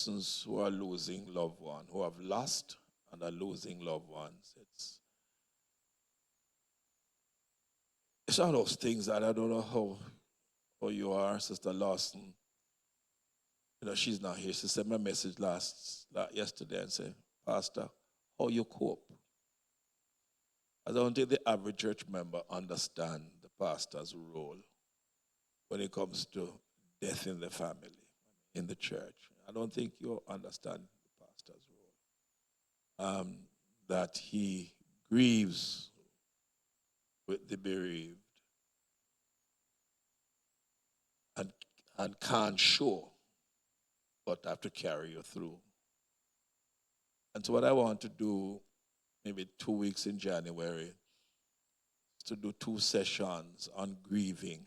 persons who are losing loved ones, who have lost and are losing loved ones. It's all those things that I don't know how you are, Sister Lawson. She's not here. She sent me a message yesterday and said, Pastor, how you cope? I don't think the average church member understand the pastor's role when it comes to death in the family, in the church. I don't think you understand the pastor's role. That he grieves with the bereaved and can't show, but have to carry you through. And so what I want to do, maybe 2 weeks in January, is to do 2 sessions on grieving,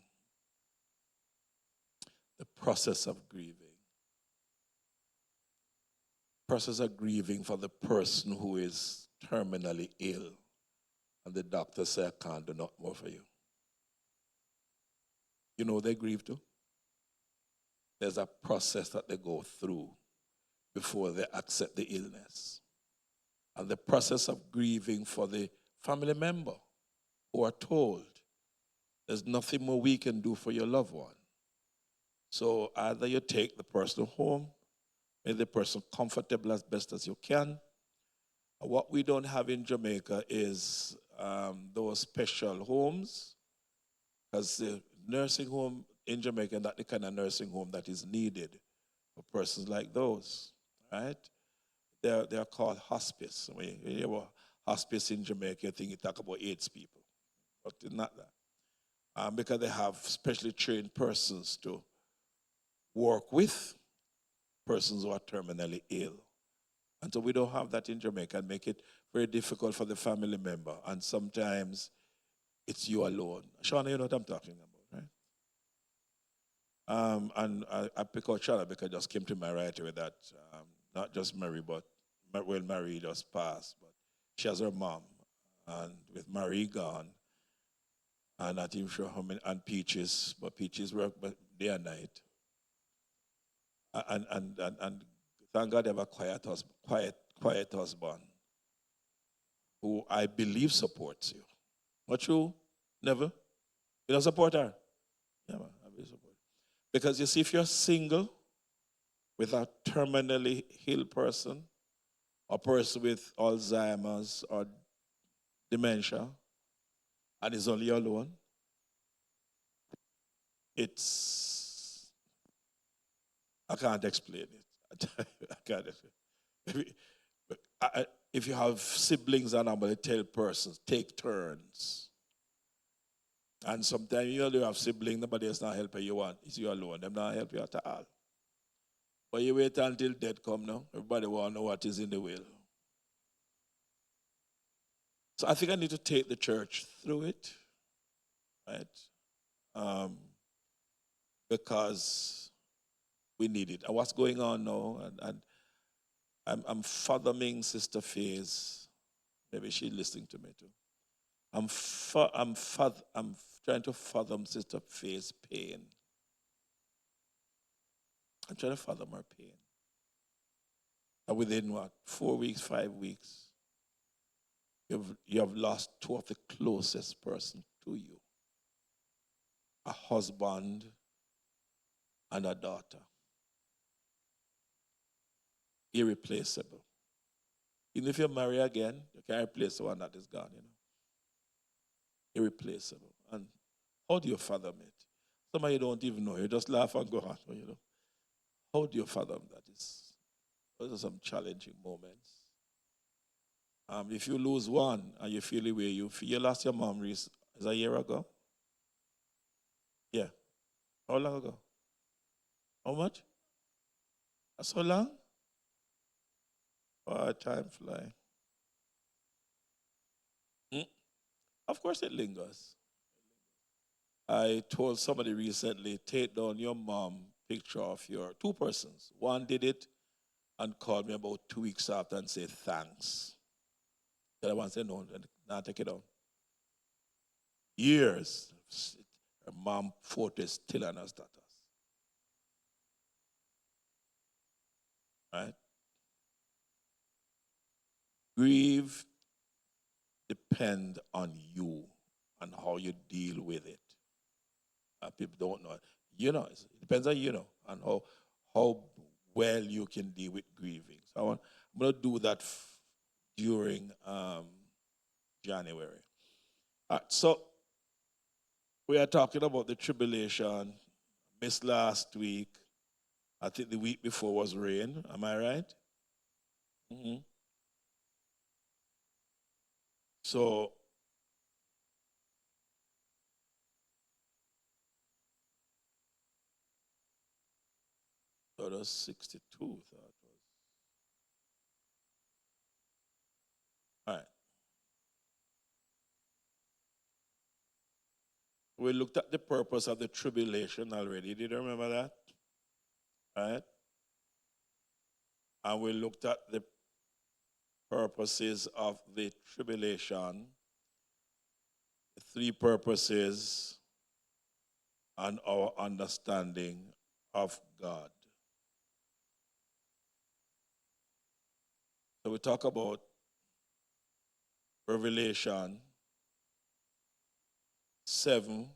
the process of grieving. Process of grieving for the person who is terminally ill, and the doctor says, I can't do nothing more for you. You know they grieve too? There's a process that they go through before they accept the illness. And the process of grieving for the family member who are told there's nothing more we can do for your loved one. So either you take the person home, make the person comfortable as best as you can. What we don't have in Jamaica is those special homes, because the nursing home in Jamaica, not the kind of nursing home that is needed for persons like those, right? They're called hospice. When you hear about hospice in Jamaica, you think you talk about AIDS people, but it's not that. Because they have specially trained persons to work with persons who are terminally ill. And so we don't have that in Jamaica, and make it very difficult for the family member. And sometimes it's you alone. Shauna, you know what I'm talking about, right? And I pick out Shauna because it just came to my right away that not just Mary, but Mary just passed, but she has her mom, and with Marie gone, and not even sure how many, and Peaches, but Peaches work day and night. And thank God they have a quiet husband who I believe supports you. Not you? Never? You don't support her? Yeah, man, I will support. Because you see, if you're single with a terminally ill person, a person with Alzheimer's or dementia, and is only alone, I can't explain it. I can't explain it. If you have siblings, and I'm going to tell persons, take turns. And sometimes you have siblings, nobody else not helping you want. It's you alone. Them not help you at all. But you wait until death come now. Everybody want to know what is in the will. So I think I need to take the church through it, right? Because we need it. And what's going on now, and I'm fathoming Sister Faye's, maybe she's listening to me too. I'm trying to fathom Sister Faye's pain. I'm trying to fathom her pain. And within 4 weeks, 5 weeks, you have lost 2 of the closest person to you. A husband and a daughter. Irreplaceable. Even if you marry again, you can't replace the one that is gone, Irreplaceable. And how do you fathom it? Some of you don't even know. You just laugh and go on, How do you fathom that? Those are some challenging moments. If you lose one and you feel the way you feel, you lost your mom, is a year ago? Yeah. How long ago? How much? So long? Oh, time fly. Of course it lingers. I told somebody recently, take down your mom picture of your 2 persons. One did it and called me about 2 weeks after and said thanks. The other one said no, now take it down. Years. Her mom photo is still on her status. right? Grief depend on you and how you deal with it. People don't know. It depends on and how well you can deal with grieving. So I'm going to do that during January. So we are talking about the tribulation. Missed last week. I think the week before was rain. Am I right? Mm-hmm. So that was 62. That was all right. We looked at the purpose of the tribulation already. Did you remember that? Right? And we looked at the purposes of the tribulation, the three purposes, and our understanding of God. So we talk about Revelation 7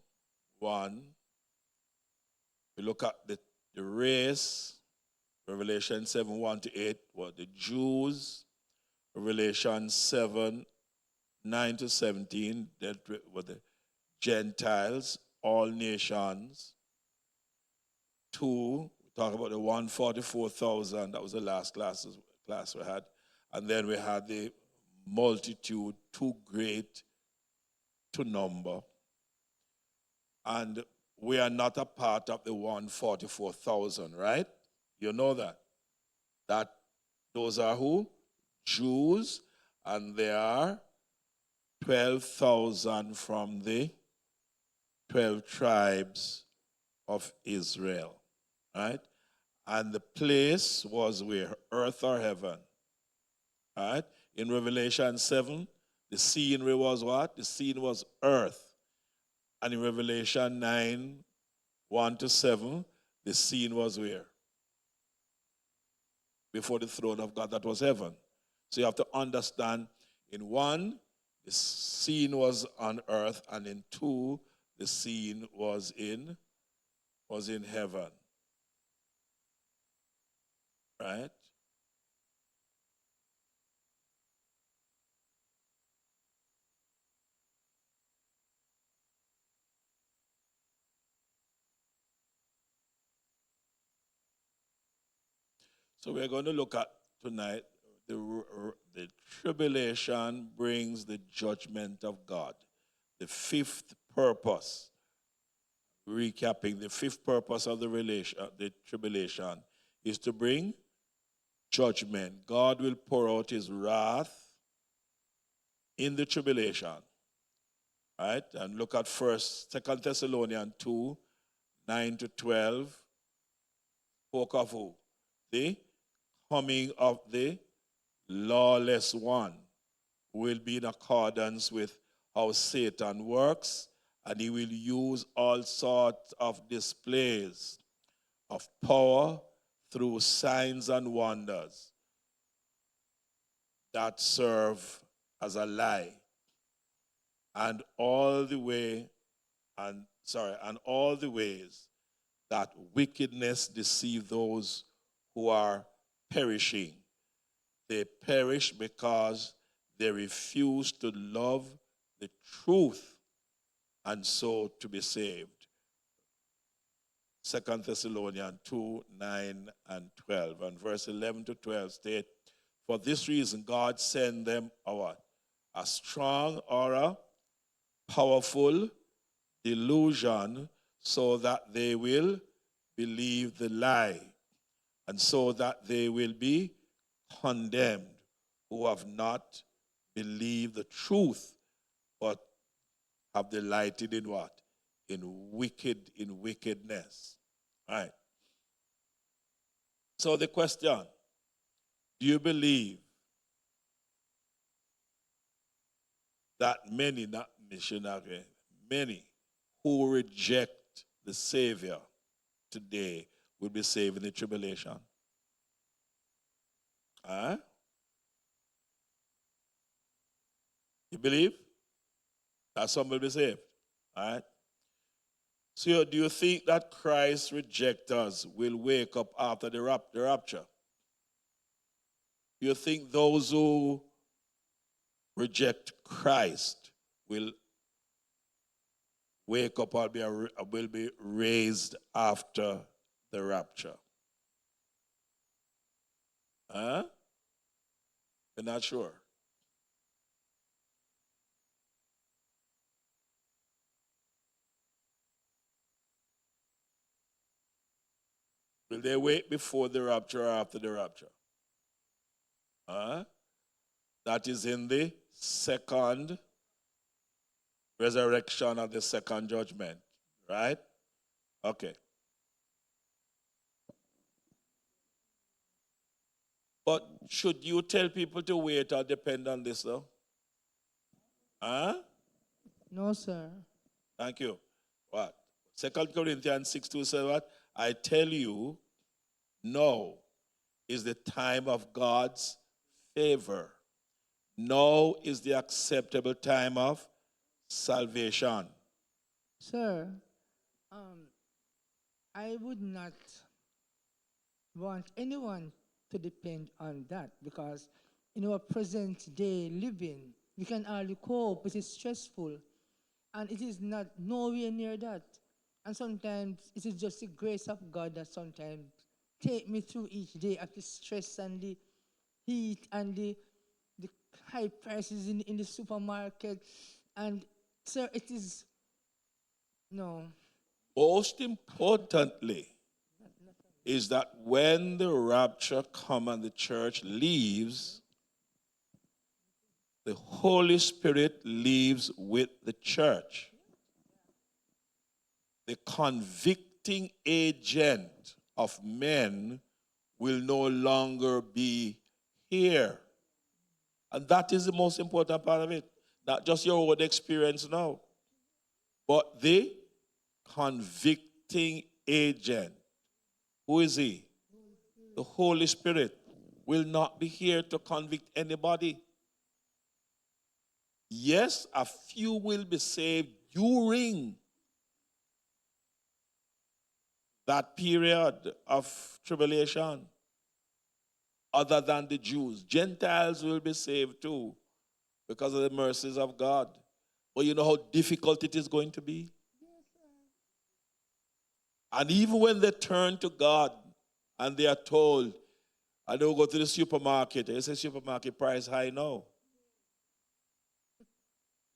1. We look at the race, Revelation 7 1 to 8, the Jews, Revelation 7 9 to 17, dealt with the Gentiles, all nations. 2, we talk about the 144,000, that was the last class we had. And then we had the multitude, too great to number. And we are not a part of the 144,000, right? You know that. That those are who? Jews, and there are 12,000 from the 12 tribes of Israel, right? And the place was where? Earth or heaven, right? In Revelation 7, the scenery was what? The scene was earth. And in Revelation 9, 1 to 7, the scene was where? Before the throne of God, that was heaven. So you have to understand, in 1, the scene was on earth, and in 2, the scene was in heaven. Right? So we're going to look at tonight the tribulation brings the judgment of God. The fifth purpose, recapping, the fifth purpose of the tribulation is to bring judgment. God will pour out his wrath in the tribulation. Right? And look at first, 2 Thessalonians 2, 9 to 12. Spoke of who? The coming of the lawless one will be in accordance with how Satan works, and he will use all sorts of displays of power through signs and wonders that serve as a lie. And all the ways that wickedness deceive those who are perishing. They perish because they refuse to love the truth and so to be saved. 2 Thessalonians 2, 9 and 12. And verse 11 to 12 state, for this reason God sent them a what? A strong or a powerful delusion so that they will believe the lie and so that they will be condemned who have not believed the truth but have delighted in what? In wickedness. All right. So the question, do you believe that many, not missionary, many who reject the Savior today will be saved in the tribulation? Huh? You believe that some will be saved? All right. So do you think that Christ's rejectors will wake up after the rapture? Do you think those who reject Christ will wake up or will be raised after the rapture? Huh? You're not sure? Will they wait before the rapture or after the rapture? Huh? That is in the second resurrection of the second judgment, right? Okay. But should you tell people to wait or depend on this, though? Huh? No, sir. Thank you. What? 2 Corinthians 6:2 says what? I tell you, now is the time of God's favor. Now is the acceptable time of salvation. Sir, um, I would not want anyone to depend on that because in our present day living, we can hardly cope. It is stressful, and it is not nowhere near that. And sometimes it is just the grace of God that sometimes take me through each day of the stress and the heat and the high prices in the supermarket. And sir, it is no. Most importantly, is that when the rapture comes and the church leaves, the Holy Spirit leaves with the church. The convicting agent of men will no longer be here. And that is the most important part of it. Not just your own experience now, but the convicting agent. Who is he? The Holy Spirit will not be here to convict anybody. Yes, a few will be saved during that period of tribulation, other than the Jews. Gentiles will be saved too because of the mercies of God. But you know how difficult it is going to be? And even when they turn to God and they are told, I don't go to the supermarket, they say supermarket price high now.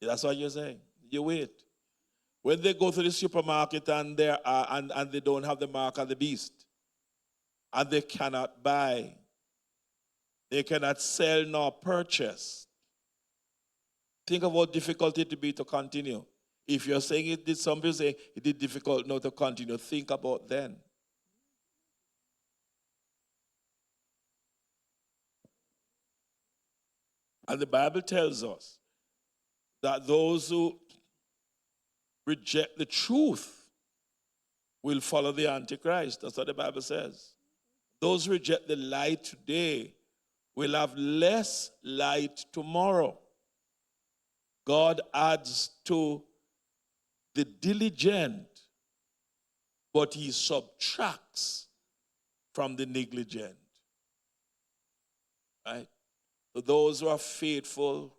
That's what you're saying. You wait. When they go to the supermarket and they don't have the mark of the beast, and they cannot buy, they cannot sell nor purchase. Think of how difficult it would be to continue. If you're saying it did, some people say it did difficult now to continue. Think about then. And the Bible tells us that those who reject the truth will follow the Antichrist. That's what the Bible says. Those who reject the light today will have less light tomorrow. God adds to the diligent, but he subtracts from the negligent. Right? So those who are faithful,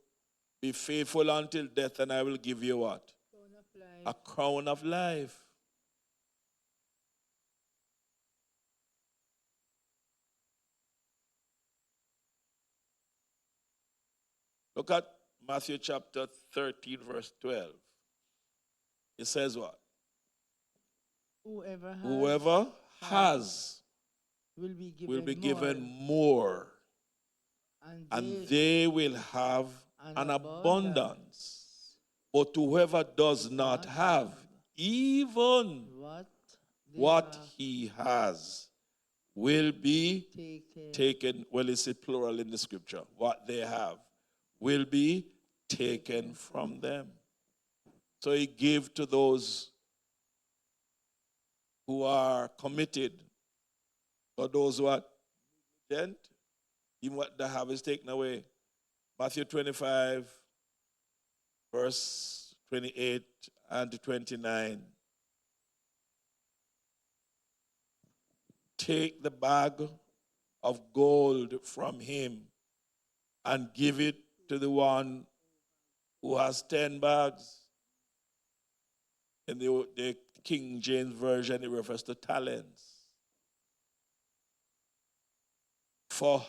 be faithful until death, and I will give you what? A crown of life. Look at Matthew chapter 13, verse 12. It says what? Whoever has will be given more, and they will have an abundance. But whoever does not have, even what he has, will be taken. Well, it's a plural in the scripture. What they have will be taken from them. So he gave to those who are committed, or those who are gent. Even what they have is taken away. Matthew 25, verse 28 and 29. Take the bag of gold from him and give it to the one who has 10 bags. In the King James Version, it refers to talents. For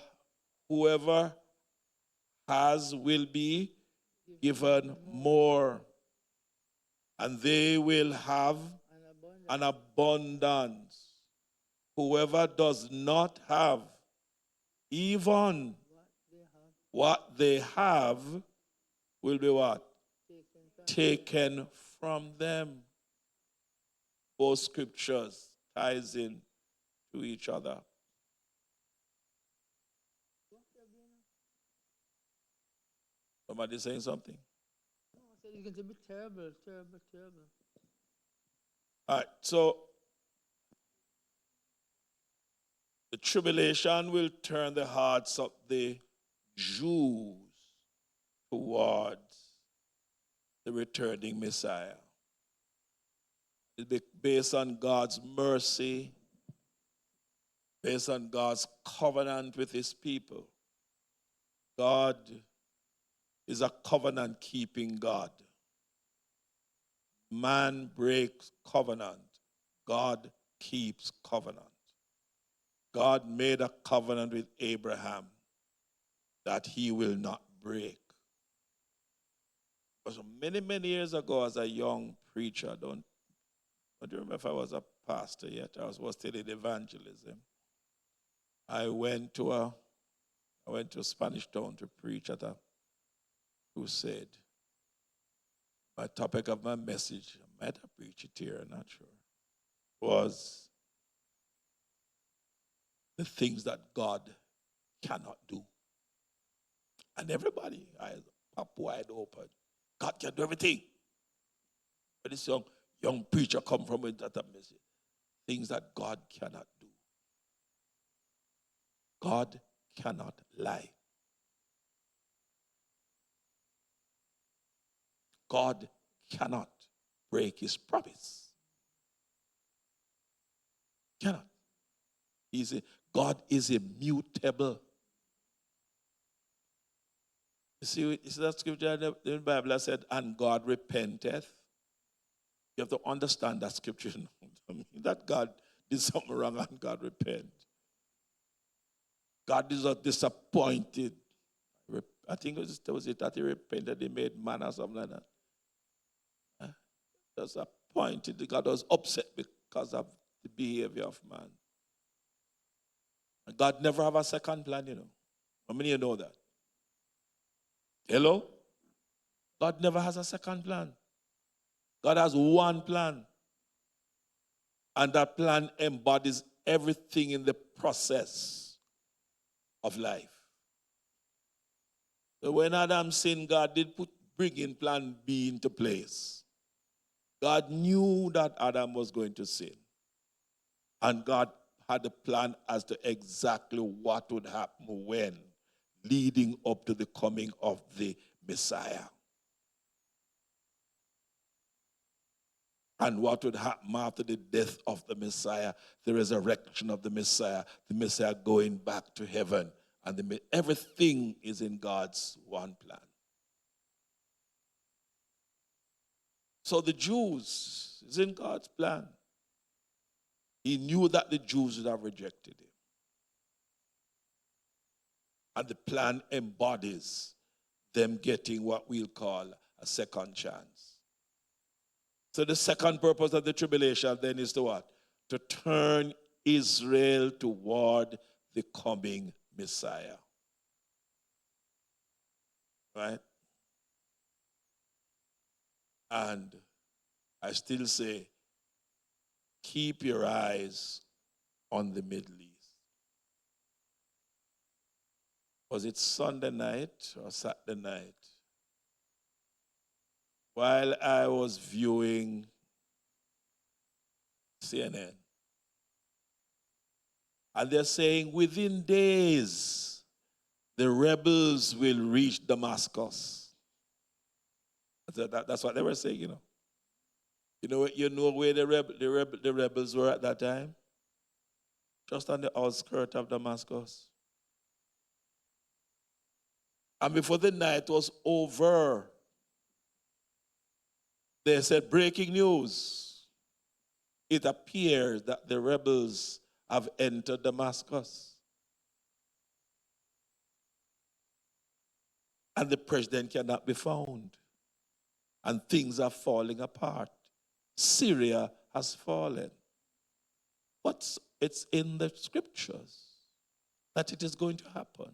whoever has will be given more, and they will have an abundance. Whoever does not have, even what they have will be what? Taken from them. Both scriptures ties in to each other. Somebody saying something? No, I said it's going to be terrible, terrible, terrible. All right, so the tribulation will turn the hearts of the Jews towards the returning Messiah. It'll be based on God's mercy, based on God's covenant with his people. God is a covenant keeping God. Man breaks covenant. God keeps covenant. God made a covenant with Abraham that he will not break. But many, many years ago, as a young preacher, I don't remember if I was a pastor yet. I was still in evangelism. I went to Spanish Town to preach at a crusade. My topic of my message, I might have preached it here, I'm not sure, was the things that God cannot do. And everybody, eyes pop wide open. God can do everything. But this young preacher come from with that message. Things that God cannot do. God cannot lie. God cannot break his promise. Cannot. God is immutable. You see that scripture in the Bible that said, and God repenteth? You have to understand that scripture. That God did something wrong and God repent. God is not disappointed. I think was it that he repented, he made man or something like that. Disappointed. God was upset because of the behavior of man. And God never have a second plan, you know. How many of you know that? Hello? God never has a second plan. God has one plan. And that plan embodies everything in the process of life. So when Adam sinned, God did bring in plan B into place. God knew that Adam was going to sin. And God had a plan as to exactly what would happen when, leading up to the coming of the Messiah. And what would happen after the death of the Messiah, the resurrection of the Messiah going back to heaven. And everything is in God's one plan. So the Jews is in God's plan. He knew that the Jews would have rejected him. And the plan embodies them getting what we'll call a second chance. So the second purpose of the tribulation then is to what? To turn Israel toward the coming Messiah. Right? And I still say, keep your eyes on the Middle East. Was it Sunday night or Saturday night? While I was viewing CNN, and they're saying within days, the rebels will reach Damascus. That's what they were saying, You know where the rebels were at that time? Just on the outskirts of Damascus. And before the night was over, they said, breaking news. It appears that the rebels have entered Damascus. And the president cannot be found. And things are falling apart. Syria has fallen. But it's in the scriptures that it is going to happen.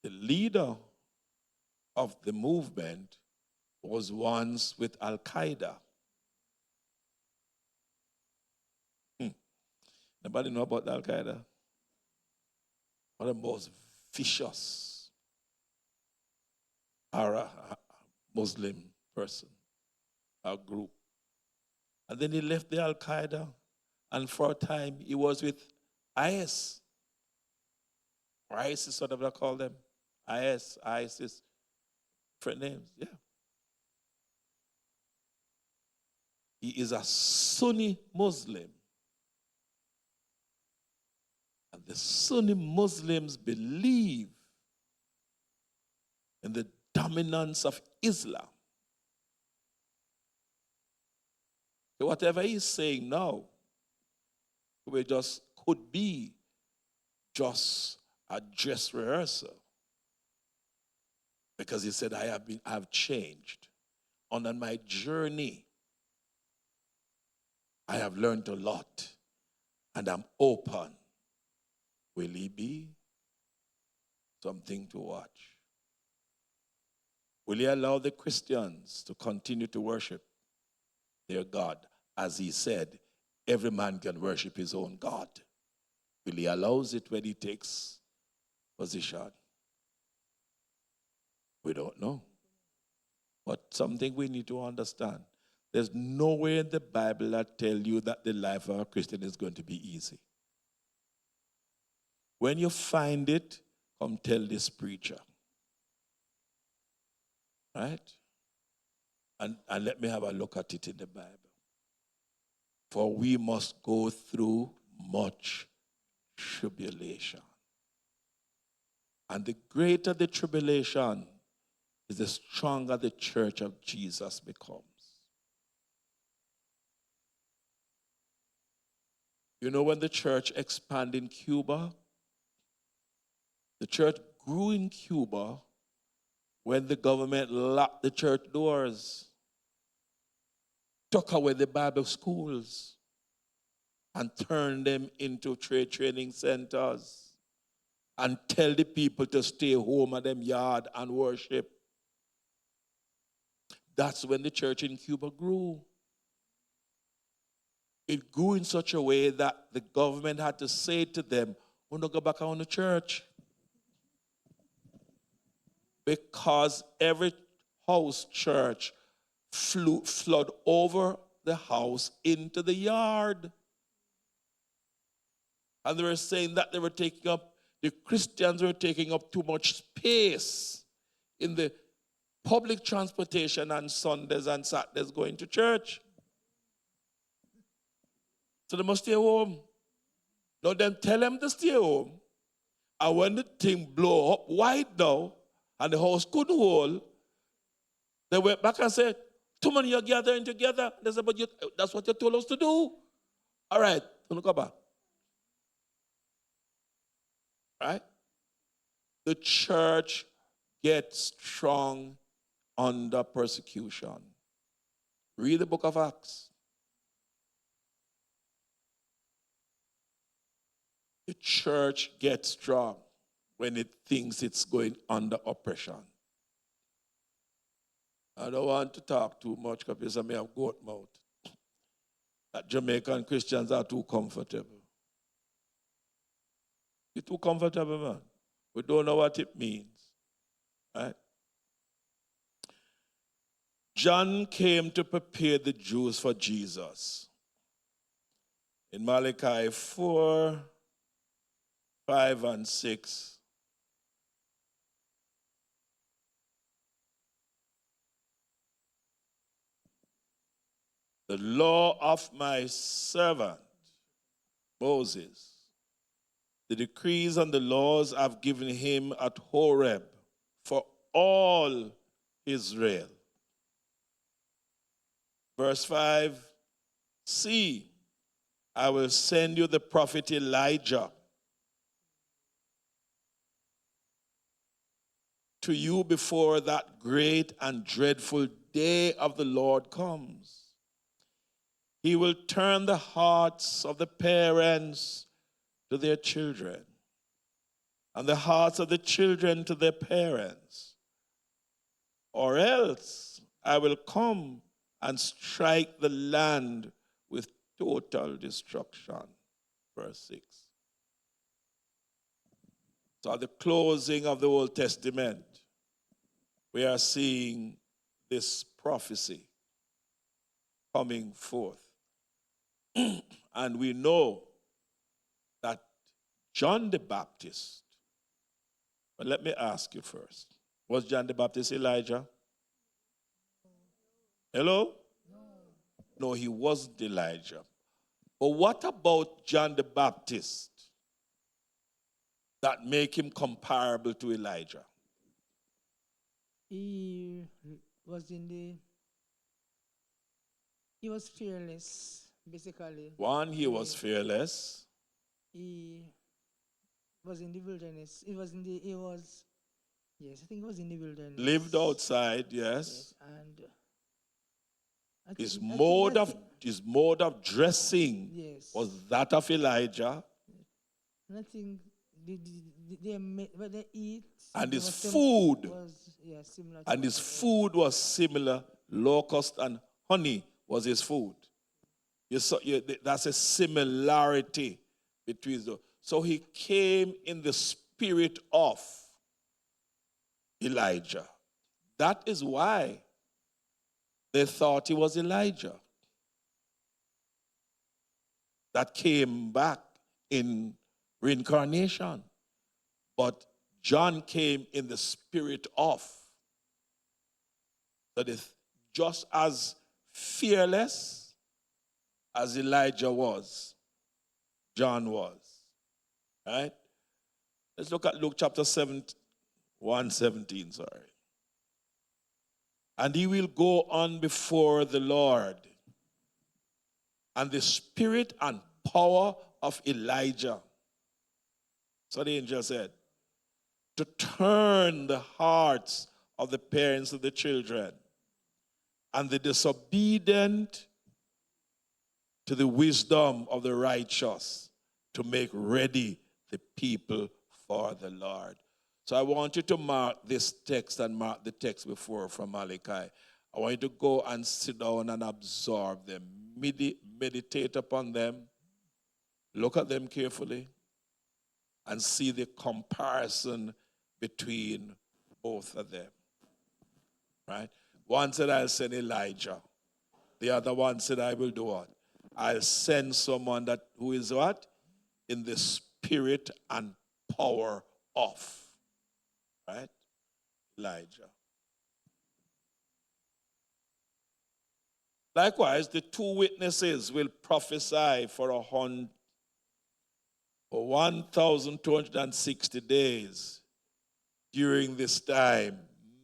The leader of the movement was once with Al Qaeda. Nobody know about Al Qaeda? One of the most vicious Muslim person, our group. And then he left the Al Qaeda, and for a time he was with IS. Or ISIS, whatever I call them. ISIS, different names, yeah. He is a Sunni Muslim. And the Sunni Muslims believe in the dominance of Islam. So whatever he's saying now, could be just a dress rehearsal. Because he said, I have changed. On my journey, I have learned a lot. And I'm open. Will he be something to watch? Will he allow the Christians to continue to worship their God? As he said, every man can worship his own God. Will he allow it when he takes position? We don't know. But something we need to understand. There's nowhere in the Bible that tell you that the life of a Christian is going to be easy. When you find it, come tell this preacher. Right? And let me have a look at it in the Bible. For we must go through much tribulation. And the greater the tribulation is, the stronger the church of Jesus becomes. You know, when the church expanded in Cuba, the church grew in Cuba when the government locked the church doors, took away the Bible schools, and turned them into trade training centers, and tell the people to stay home at them yard and worship. That's when the church in Cuba grew. It grew in such a way that the government had to say to them, "We're not go back on the church." Because every house church flood over the house into the yard. And they were saying that the Christians were taking up too much space in the public transportation on Sundays and Saturdays going to church. So they must stay home. Now then tell them to stay home. And when the thing blow up wide now, and the house couldn't hold, they went back and said, "Too many are gathering together." They said, "But that's what you told us to do." All right, don't go back. Right? The church gets strong under persecution. Read the book of Acts. The church gets strong when it thinks it's going under oppression. I don't want to talk too much because I may have goat mouth. That Jamaican Christians are too comfortable. You're too comfortable, man. We don't know what it means. Right? John came to prepare the Jews for Jesus. In Malachi 4, 5, and 6, the law of my servant Moses, the decrees and the laws I've given him at Horeb for all Israel. Verse 5, see, I will send you the prophet Elijah to you before that great and dreadful day of the Lord comes. He will turn the hearts of the parents to their children, and the hearts of the children to their parents. Or else I will come and strike the land with total destruction. Verse 6. So at the closing of the Old Testament, we are seeing this prophecy coming forth. And we know that John the Baptist, but let me ask you first, was John the Baptist Elijah? Hello? No, he wasn't Elijah. But what about John the Baptist that make him comparable to Elijah? He was he was fearless, basically. One, he was fearless. He was in the wilderness. Yes, I think he was in the wilderness. Lived outside, yes. Yes, and His mode of dressing yes, was that of Elijah. and I think what they eat And his was food, similar to and what his they ate. food was similar. Locust and honey was his food. That's a similarity between those. So he came in the spirit of Elijah. That is why they thought he was Elijah that came back in reincarnation. But John came in the spirit of. That is just as fearless as Elijah was, John was. Right? Let's look at Luke chapter 7, 1:17, sorry. And he will go on before the Lord, and the spirit and power of Elijah, so the angel said, to turn the hearts of the parents of the children and the disobedient to the wisdom of the righteous, to make ready the people for the Lord. So I want you to mark this text and mark the text before from Malachi. I want you to go and sit down and absorb them. Meditate upon them. Look at them carefully and see the comparison between both of them. Right? One said, I'll send Elijah. The other one said, I will do what? I'll send someone who is what? In the spirit and power of. Right? Elijah. Likewise, the two witnesses will prophesy for 1,260 days. During this time,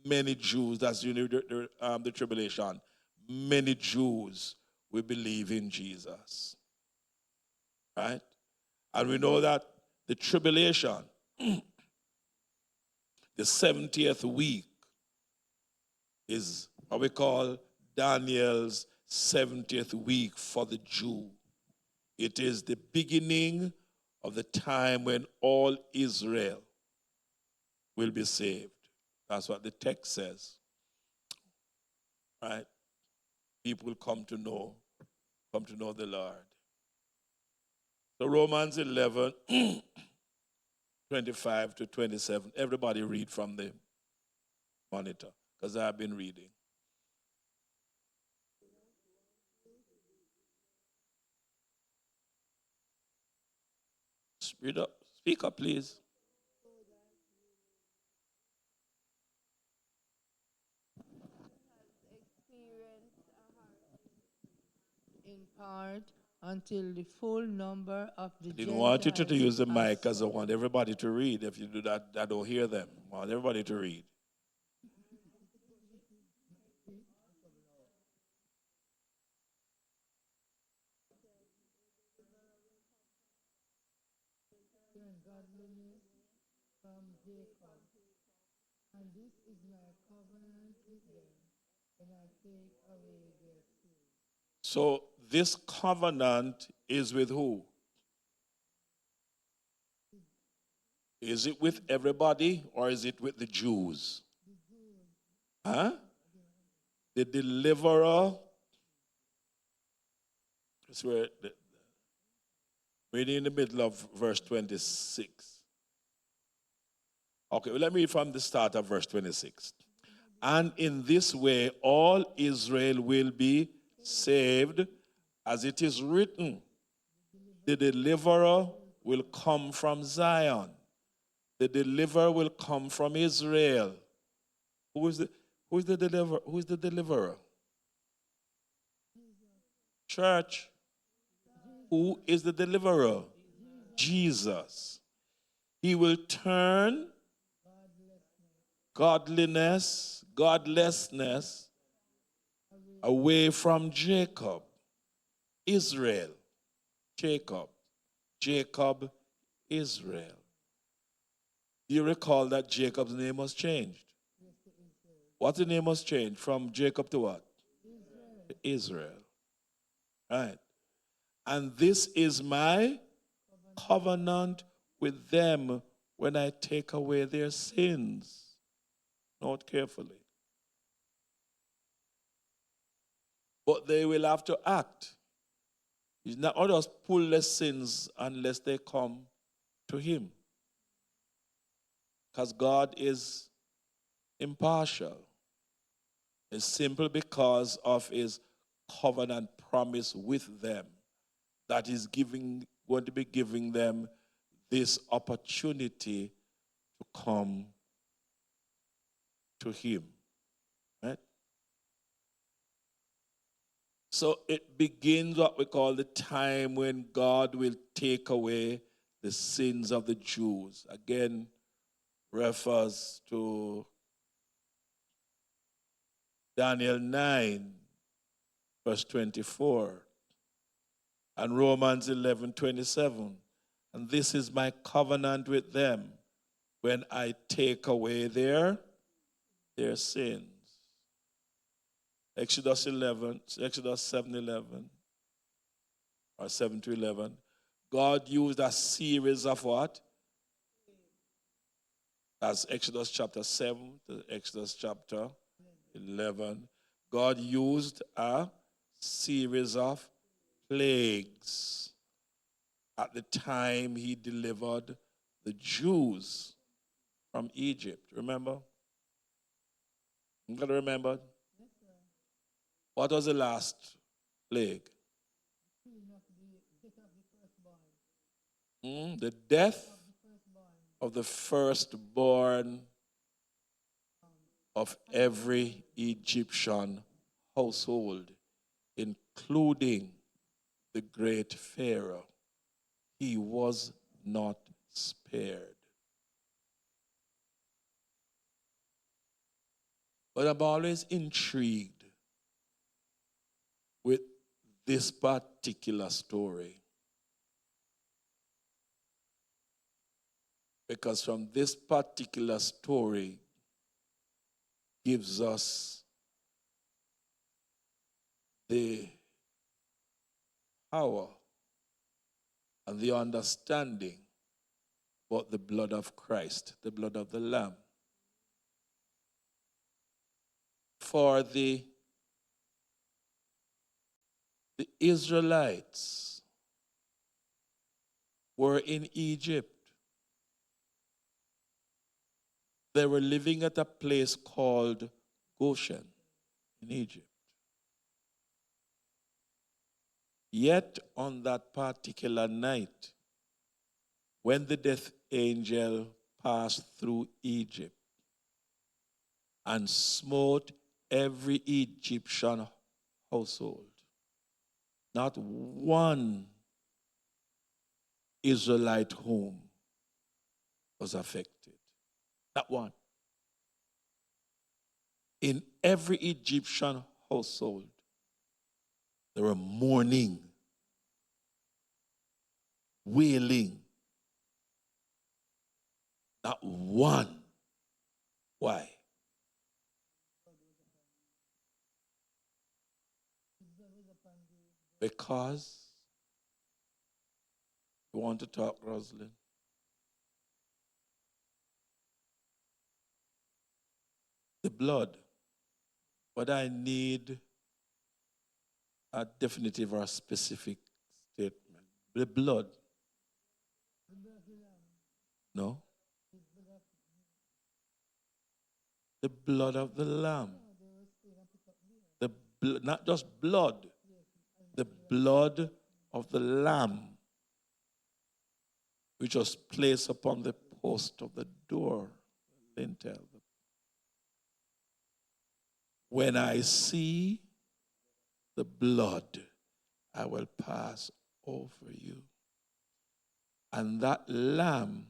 many Jews, that's during the tribulation, many Jews will believe in Jesus. Right? And we know that the tribulation, the 70th week, is what we call Daniel's 70th week for the Jew. It is the beginning of the time when all Israel will be saved. That's what the text says. Right? People will come to know the Lord. So Romans 11, 25 to 27. Everybody read from the monitor, because I've been reading. Read up. Speak up, please. in part until the full number of the I didn't want you to Gentiles use the has mic because I come. want everybody to read. If you do that, I don't hear them. I want everybody to read. From Jacob, and this is my covenant with them when I take away their sin. So this covenant is with who? Is it with everybody or is it with the Jews? Huh? The deliverer. That's where reading in the middle of verse 26. Okay, well, let me read from the start of verse 26. And in this way, all Israel will be saved, as it is written, the deliverer will come from Zion. The deliverer will come from Israel. Who is the deliverer? Who is the deliverer? Church. Who is the deliverer? Jesus. He will turn godlessness away from Jacob. Israel. Jacob, Israel. Do you recall that Jacob's name was changed? What's the name was changed? From Jacob to what? Israel. Right. And this is my covenant with them when I take away their sins. Note carefully. But they will have to act. He's not others pull their sins unless they come to him. Because God is impartial. It's simply because of his covenant promise with them that he's going to be giving them this opportunity to come to him. Right? So it begins what we call the time when God will take away the sins of the Jews. Again, refers to Daniel 9, verse 24, and Romans 11:27. And this is my covenant with them when I take away their sins. Exodus 7:11, or 7 to 11. God used a series of what? That's Exodus chapter 7 to Exodus chapter 11. God used a series of plagues at the time he delivered the Jews from Egypt. Remember? You got to remember. What was the last plague? The death of the firstborn of every Egyptian household, including the great Pharaoh. He was not spared. But I'm always intrigued with this particular story. Because from this particular story gives us the power and the understanding about the blood of Christ, the blood of the Lamb. For the Israelites were in Egypt. They were living at a place called Goshen in Egypt. Yet on that particular night, when the death angel passed through Egypt and smote every Egyptian household, not one Israelite home was affected. Not one. In every Egyptian household, there were mourning, wailing. Not one. Why? Because you want to talk, Rosalind? The blood. But I need a definitive or a specific statement. The blood. No? The blood of the Lamb. The not just blood, the blood of the Lamb, which was placed upon the post of the door, lintel. When I see the blood, I will pass over you. And that lamb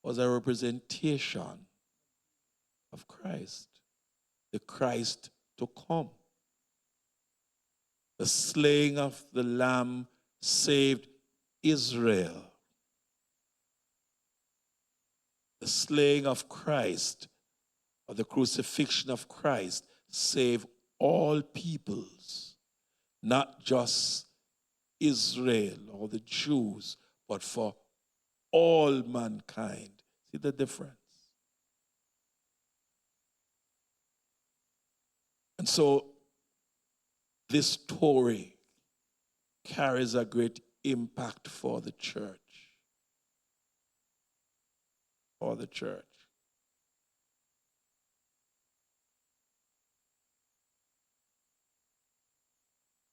was a representation of Christ, the Christ to come. The slaying of the lamb saved Israel. The slaying of Christ, or the crucifixion of Christ, saved all peoples, not just Israel or the Jews, but for all mankind. See the difference? And so this story carries a great impact for the church. For the church.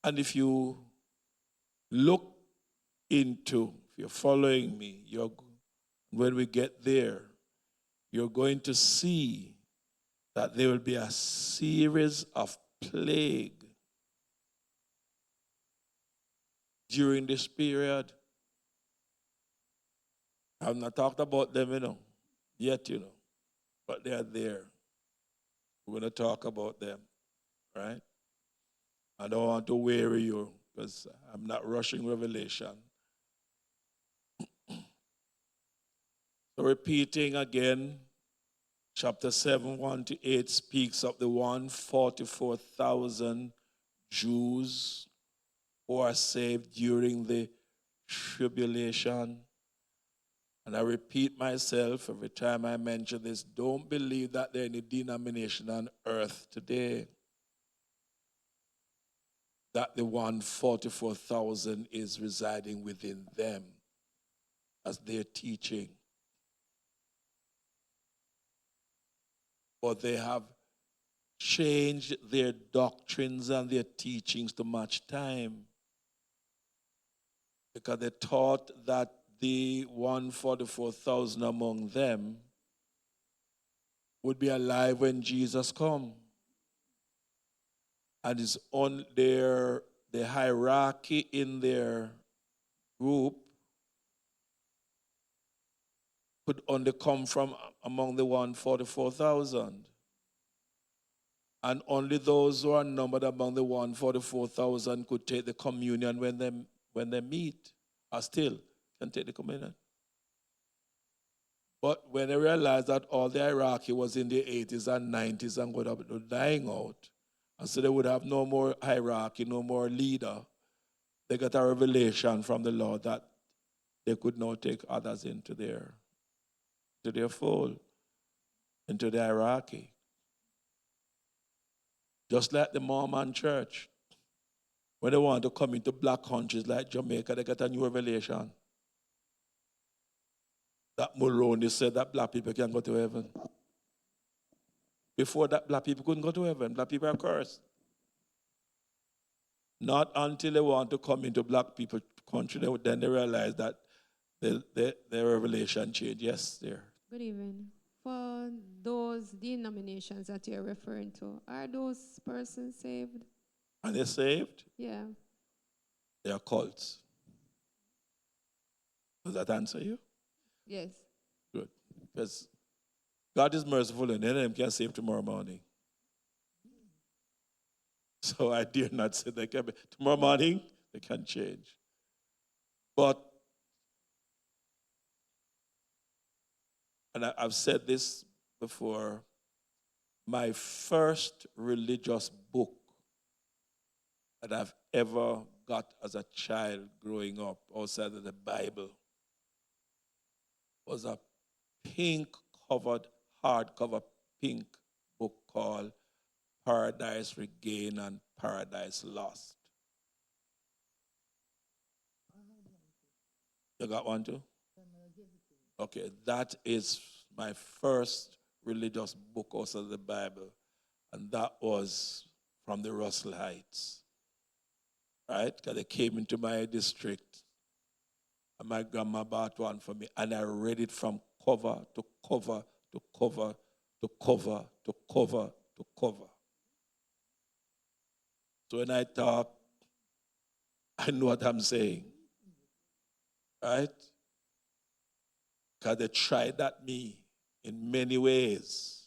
And if you look into, if you're following me, when we get there, you're going to see that there will be a series of plague during this period. I've not talked about them, yet, but they are there. We're going to talk about them, right? I don't want to weary you because I'm not rushing Revelation. So repeating again, chapter 7, 1 to 8 speaks of the 144,000 Jews who are saved during the tribulation. And I repeat myself every time I mention this, don't believe that there are any denomination on earth today that the 144,000 is residing within them as they're teaching. But they have changed their doctrines and their teachings to match time. Because they taught that the 144,000 among them would be alive when Jesus come. And it's on the hierarchy in their group could only come from among the 144,000. And only those who are numbered among the 144,000 could take the communion when they meet, or still can take the communion. But when they realized that all the hierarchy was in the 80s and 90s and would have been dying out, and so they would have no more hierarchy, no more leader, they got a revelation from the Lord that they could now take others into their fold, into the hierarchy. Just like the Mormon church. When they want to come into black countries like Jamaica, they get a new revelation. That Mulroney said that black people can go to heaven. Before that, black people couldn't go to heaven. Black people are cursed. Not until they want to come into black people country, then they realize that The revelation change. Yes, there. Good evening. For those denominations that you're referring to, are those persons saved? Are they saved? Yeah. They are cults. Does that answer you? Yes. Good. Because God is merciful and none of them can save tomorrow morning. So I dare not say they can be. Tomorrow morning, they can change. But, and I've said this before, my first religious book that I've ever got as a child growing up outside of the Bible was a pink covered, hardcover pink book called Paradise Regained and Paradise Lost. You got one too? Okay, that is my first religious book outside of the Bible, and that was from the Russell Heights, right? Because they came into my district, and my grandma bought one for me, and I read it from cover to cover to cover to cover to cover to cover. So when I talk, I know what I'm saying, right? Because they tried at me in many ways,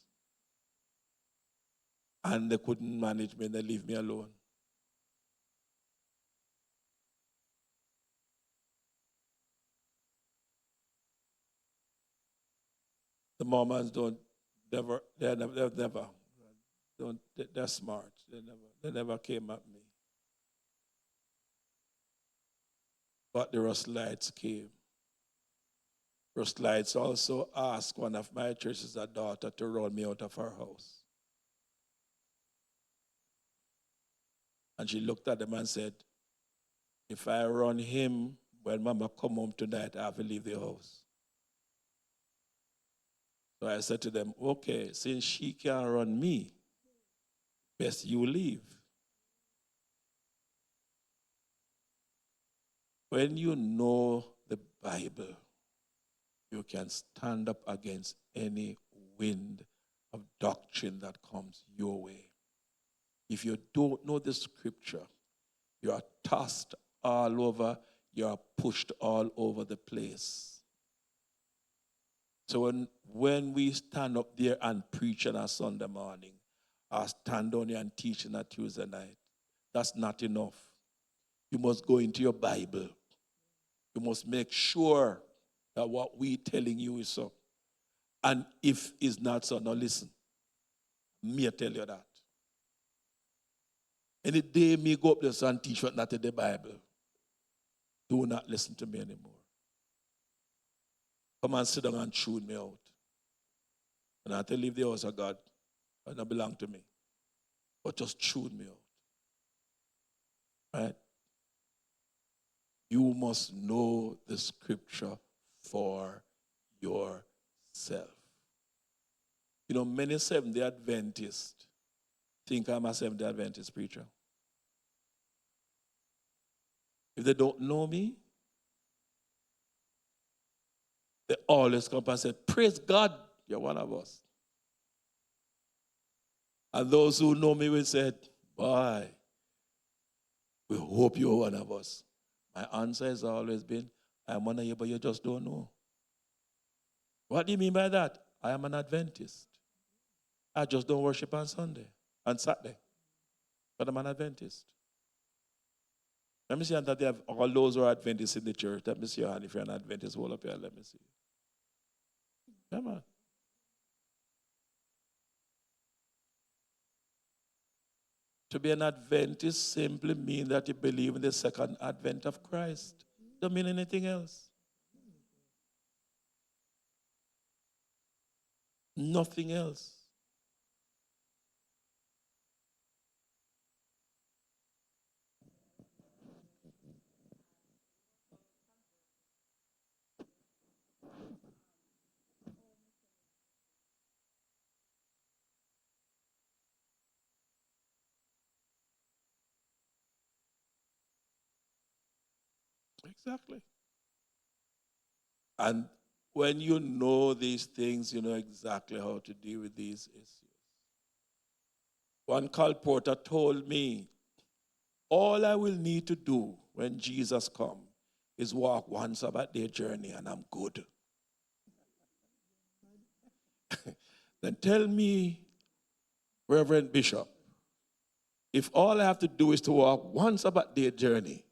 and they couldn't manage me, and they leave me alone. The Mormons don't never, they've never, don't, they're smart. They never came at me. But the Russellites came. Russellites also asked one of my churches, a daughter, to run me out of her house. And she looked at them and said, if I run him, when mama come home tonight, I have to leave the house. So I said to them, okay, since she can't run me, best you leave. When you know the Bible, you can stand up against any wind of doctrine that comes your way. If you don't know the scripture, you are tossed all over, you are pushed all over the place. So when we stand up there and preach on a Sunday morning, or stand down here and teach on a Tuesday night, that's not enough. You must go into your Bible. You must make sure that what we're telling you is so. And if it's not so, now listen, me tell you that. Any day me go up there and teach what not in the Bible, do not listen to me anymore. Come and sit down and tune me out. And I tell you, leave the house of God, it don't belong to me. But just tune me out. Right? You must know the scripture for yourself. You know, many Seventh-day Adventists think I'm a Seventh-day Adventist preacher. If they don't know me, they always come and say, praise God, you're one of us. And those who know me will say, boy, we hope you're one of us. My answer has always been, I'm one of you, but you just don't know. What do you mean by that? I am an Adventist. I just don't worship on Sunday, on Saturday, but I'm an Adventist. Let me see that they have all those who are Adventists in the church. Let me see your hand. If you're an Adventist, hold up here. Let me see. Come on. To be an Adventist simply means that you believe in the second advent of Christ. Don't mean anything else. Nothing else. Exactly. And when you know these things, you know exactly how to deal with these issues. One colporteur told me, all I will need to do when Jesus comes is walk one Sabbath day journey and I'm good. Then tell me, Reverend Bishop, if all I have to do is to walk one Sabbath day journey,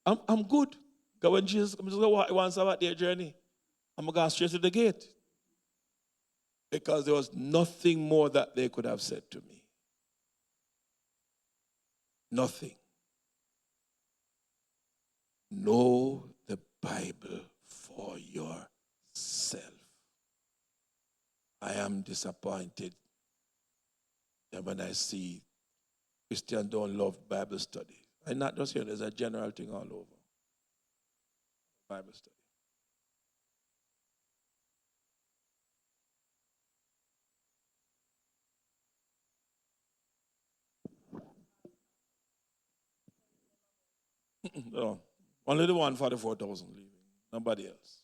I'm good. Because when Jesus comes to walk one Sabbath day journey, I'm going to go straight to the gate. Because there was nothing more that they could have said to me. Nothing. Know the Bible for yourself. I am disappointed that when I see Christians don't love Bible study. And not just here, there's a general thing all over. Bible study. No, only the 144,000 leaving. Nobody else.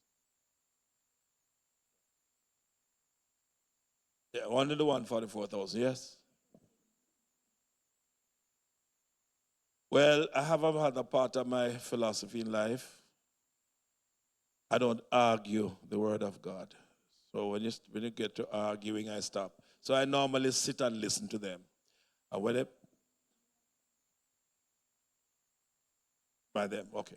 Yeah, only the 144,000, yes. Well, I have had a part of my philosophy in life. I don't argue the word of God. So when you get to arguing, I stop. So I normally sit and listen to them. And when they, by them, okay.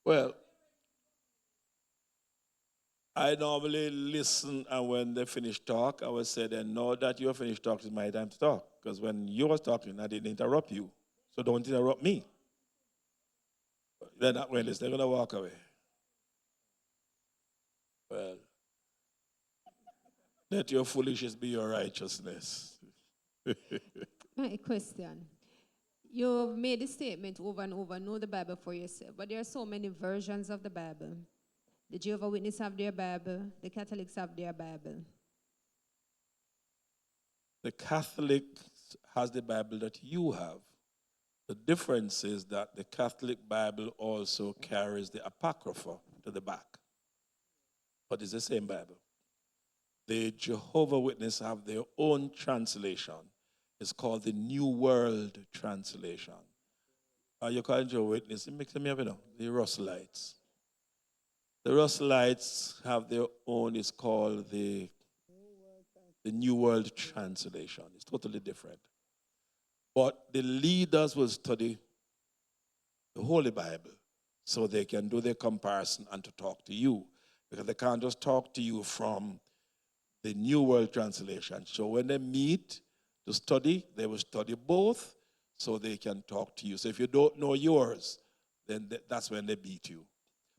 Well, I normally listen, and when they finish talk, I will say, then know that you finished talk, it's my time to talk. Because when you was talking, I didn't interrupt you. So don't interrupt me. They're not going to listen. They're going to walk away. Well, let your foolishness be your righteousness. My question. You've made the statement over and over, know the Bible for yourself, but there are so many versions of the Bible. The Jehovah's Witnesses have their Bible, the Catholics have their Bible. The Catholic has the Bible that you have. The difference is that the Catholic Bible also carries the Apocrypha to the back. But it's the same Bible. The Jehovah's Witnesses have their own translation. It's called the New World Translation. You call it Jehovah's Witness, it makes me up, the Russellites. The Russellites have their own, it's called the New World Translation. It's totally different. But the leaders will study the Holy Bible so they can do their comparison and to talk to you. Because they can't just talk to you from the New World Translation. So when they meet to study, they will study both so they can talk to you. So if you don't know yours, then that's when they beat you.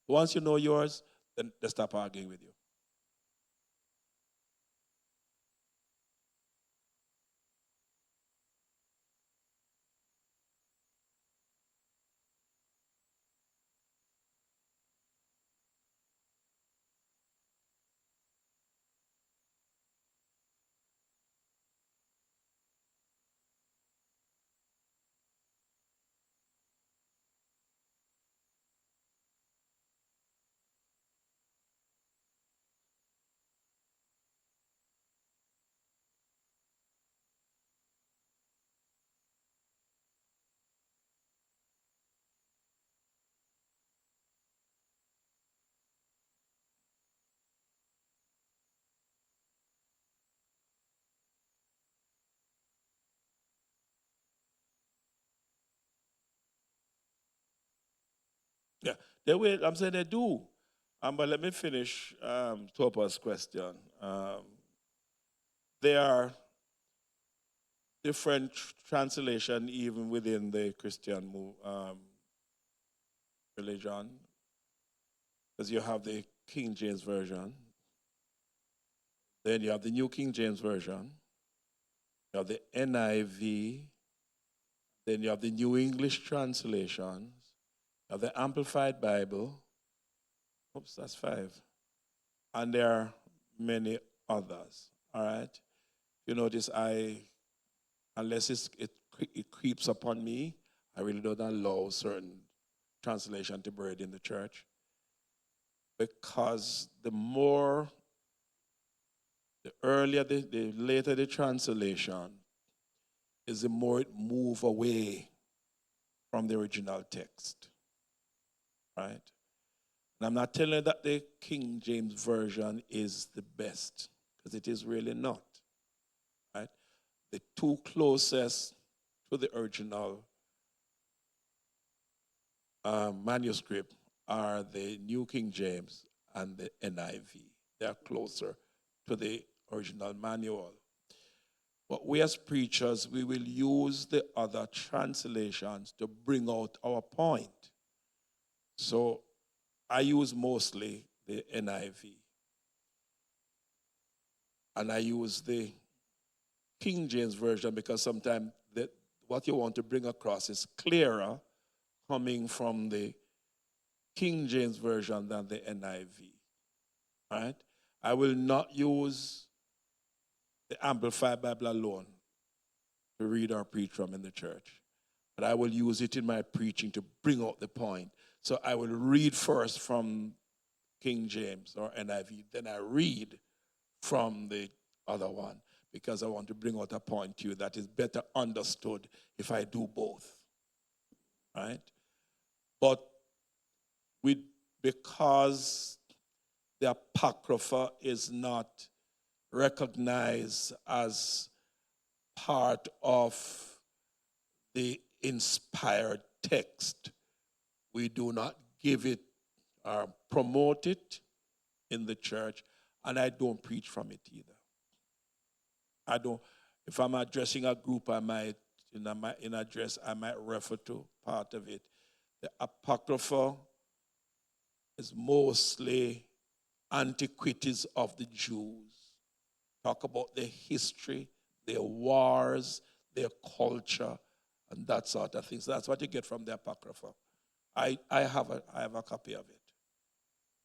Once you know yours, then they stop arguing with you. Yeah, they will. I'm saying they do. But let me finish Topa's question. There are different translation even within the Christian religion, because you have the King James Version, then you have the New King James Version, you have the NIV, Then you have the New English translations. You have the Amplified Bible. Oops, that's 5. And there are many others. All right. You notice unless it creeps upon me, I really don't allow certain translation to be read in the church. Because the earlier, the later the translation is, the more it move away from the original text. Right? And I'm not telling you that the King James Version is the best, because it is really not. Right? The two closest to the original manuscript are the New King James and the NIV. They are closer to the original manual. But we as preachers, we will use the other translations to bring out our point. So I use mostly the NIV. And I use the King James Version because sometimes what you want to bring across is clearer coming from the King James Version than the NIV. Right? I will not use the Amplified Bible alone to read or preach from in the church, but I will use it in my preaching to bring out the point. So I will read first from King James or NIV, then I read from the other one, because I want to bring out a point to you that is better understood if I do both. Right? But because the Apocrypha is not recognized as part of the inspired text, we do not give it or promote it in the church, and I don't preach from it either. I don't. If I'm addressing a group, I might, in address, I might refer to part of it. The Apocrypha is mostly antiquities of the Jews. Talk about their history, their wars, their culture, and that sort of thing. So that's what you get from the Apocrypha. I have a copy of it,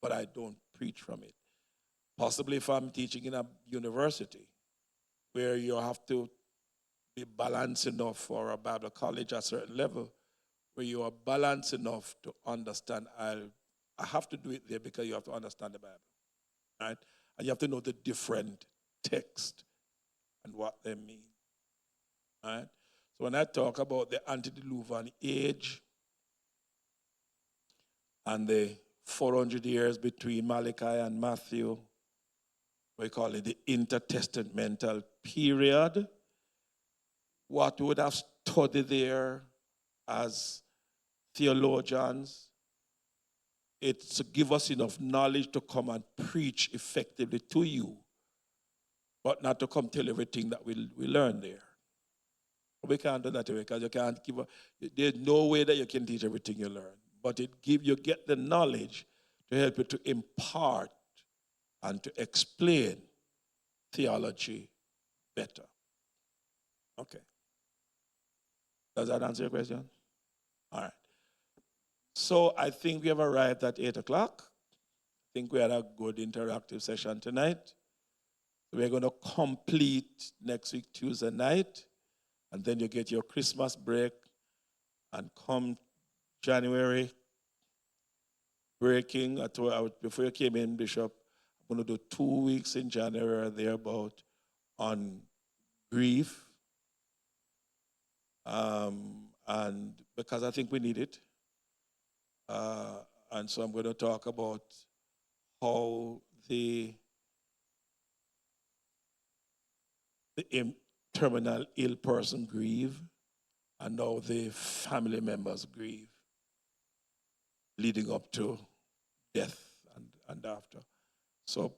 but I don't preach from it. Possibly if I'm teaching in a university where you have to be balanced enough for a Bible college at a certain level, where you are balanced enough to understand, I have to do it there because you have to understand the Bible, right? And you have to know the different text and what they mean, right? So when I talk about the antediluvian age and the 400 years between Malachi and Matthew, we call it the intertestamental period, what we would have studied there as theologians, it's to give us enough knowledge to come and preach effectively to you, but not to come tell everything that we learn there. We can't do that because you can't there's no way that you can teach everything you learn. But you get the knowledge to help you to impart and to explain theology better. Okay. Does that answer your question? All right. So I think we have arrived at 8 o'clock. I think we had a good interactive session tonight. We're going to complete next week, Tuesday night, and then you get your Christmas break, and come January breaking, before you came in, Bishop, I'm going to do 2 weeks in January, thereabout, on grief, and because I think we need it. And so I'm going to talk about how the terminal ill person grieve and how the family members grieve leading up to death and after. So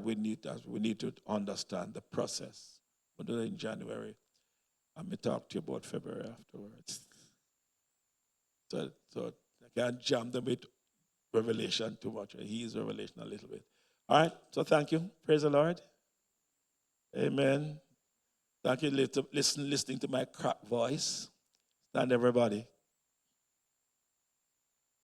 we need to understand the process. We'll do it in January. I may talk to you about February afterwards. So I can't jam them with Revelation too much. He is Revelation a little bit. All right, so thank you. Praise the Lord. Amen. Thank you listening to my cracked voice. Stand everybody.